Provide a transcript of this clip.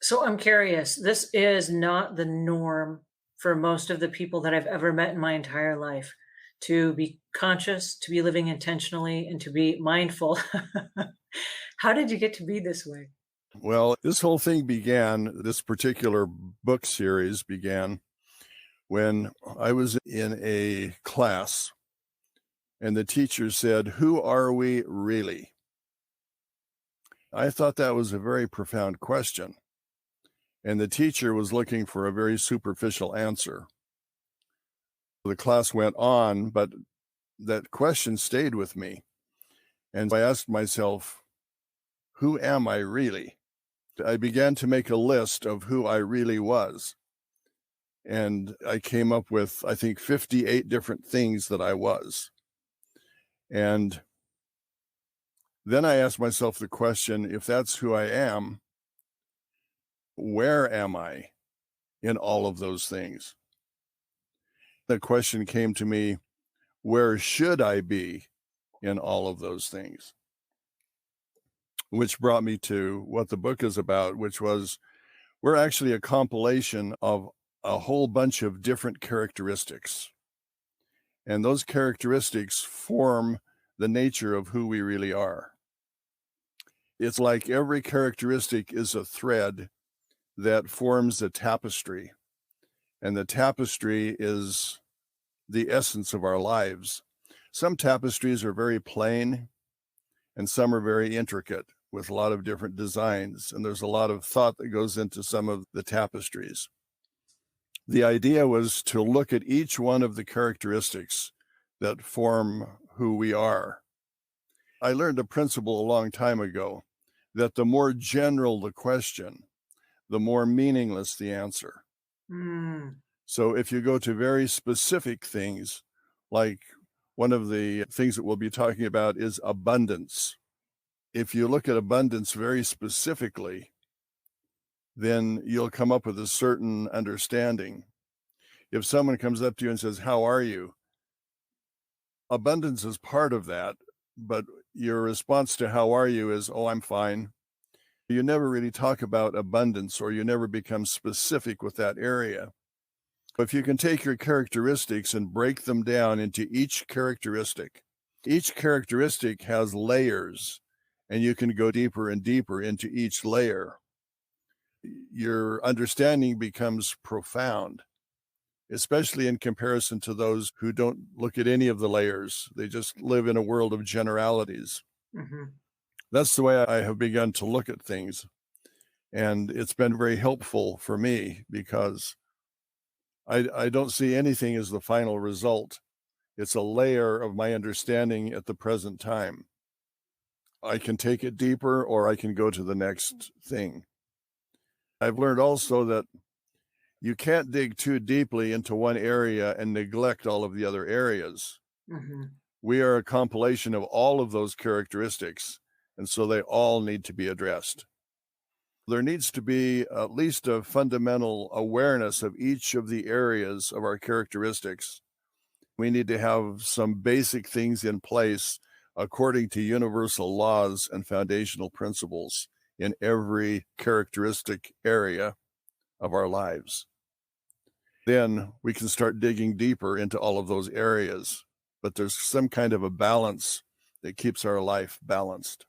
So I'm curious, this is not the norm for most of the people that I've ever met in my entire life to be conscious, to be living intentionally, and to be mindful. How did you get to be this way? Well, this whole thing began, this particular book series began when I was in a class and the teacher said, "Who are we really?" I thought that was a very profound question, and the teacher was looking for a very superficial answer. The class went on, but that question stayed with me. And I asked myself, who am I really? I began to make a list of who I really was. And I came up with, I think, 58 different things that I was. And then I asked myself the question, if that's who I am, where am I in all of those things? The question came to me, where should I be in all of those things? Which brought me to what the book is about, which was we're actually a compilation of a whole bunch of different characteristics. And those characteristics form the nature of who we really are. It's like every characteristic is a thread that forms a tapestry, and the tapestry is the essence of our lives. Some tapestries are very plain, and some are very intricate with a lot of different designs, and there's a lot of thought that goes into some of the tapestries. The idea was to look at each one of the characteristics that form who we are. I learned a principle a long time ago that the more general the question, the more meaningless the answer. Mm, So if you go to very specific things, like one of the things that we'll be talking about is abundance. If you look at abundance very specifically, then you'll come up with a certain understanding. If someone comes up to you and says, "How are you?" Abundance is part of that, but your response to "How are you?" is, "Oh, I'm fine." You never really talk about abundance, or you never become specific with that area. If you can take your characteristics and break them down into each characteristic has layers, and you can go deeper and deeper into each layer. Your understanding becomes profound, especially in comparison to those who don't look at any of the layers. They just live in a world of generalities. mhm. That's the way I have begun to look at things. And it's been very helpful for me because I don't see anything as the final result. It's a layer of my understanding at the present time. I can take it deeper or I can go to the next thing. I've learned also that you can't dig too deeply into one area and neglect all of the other areas. Mhm. We are a compilation of all of those characteristics, and so they all need to be addressed. There needs to be at least a fundamental awareness of each of the areas of our characteristics. We need to have some basic things in place according to universal laws and foundational principles in every characteristic area of our lives. Then we can start digging deeper into all of those areas. But there's some kind of a balance that keeps our life balanced.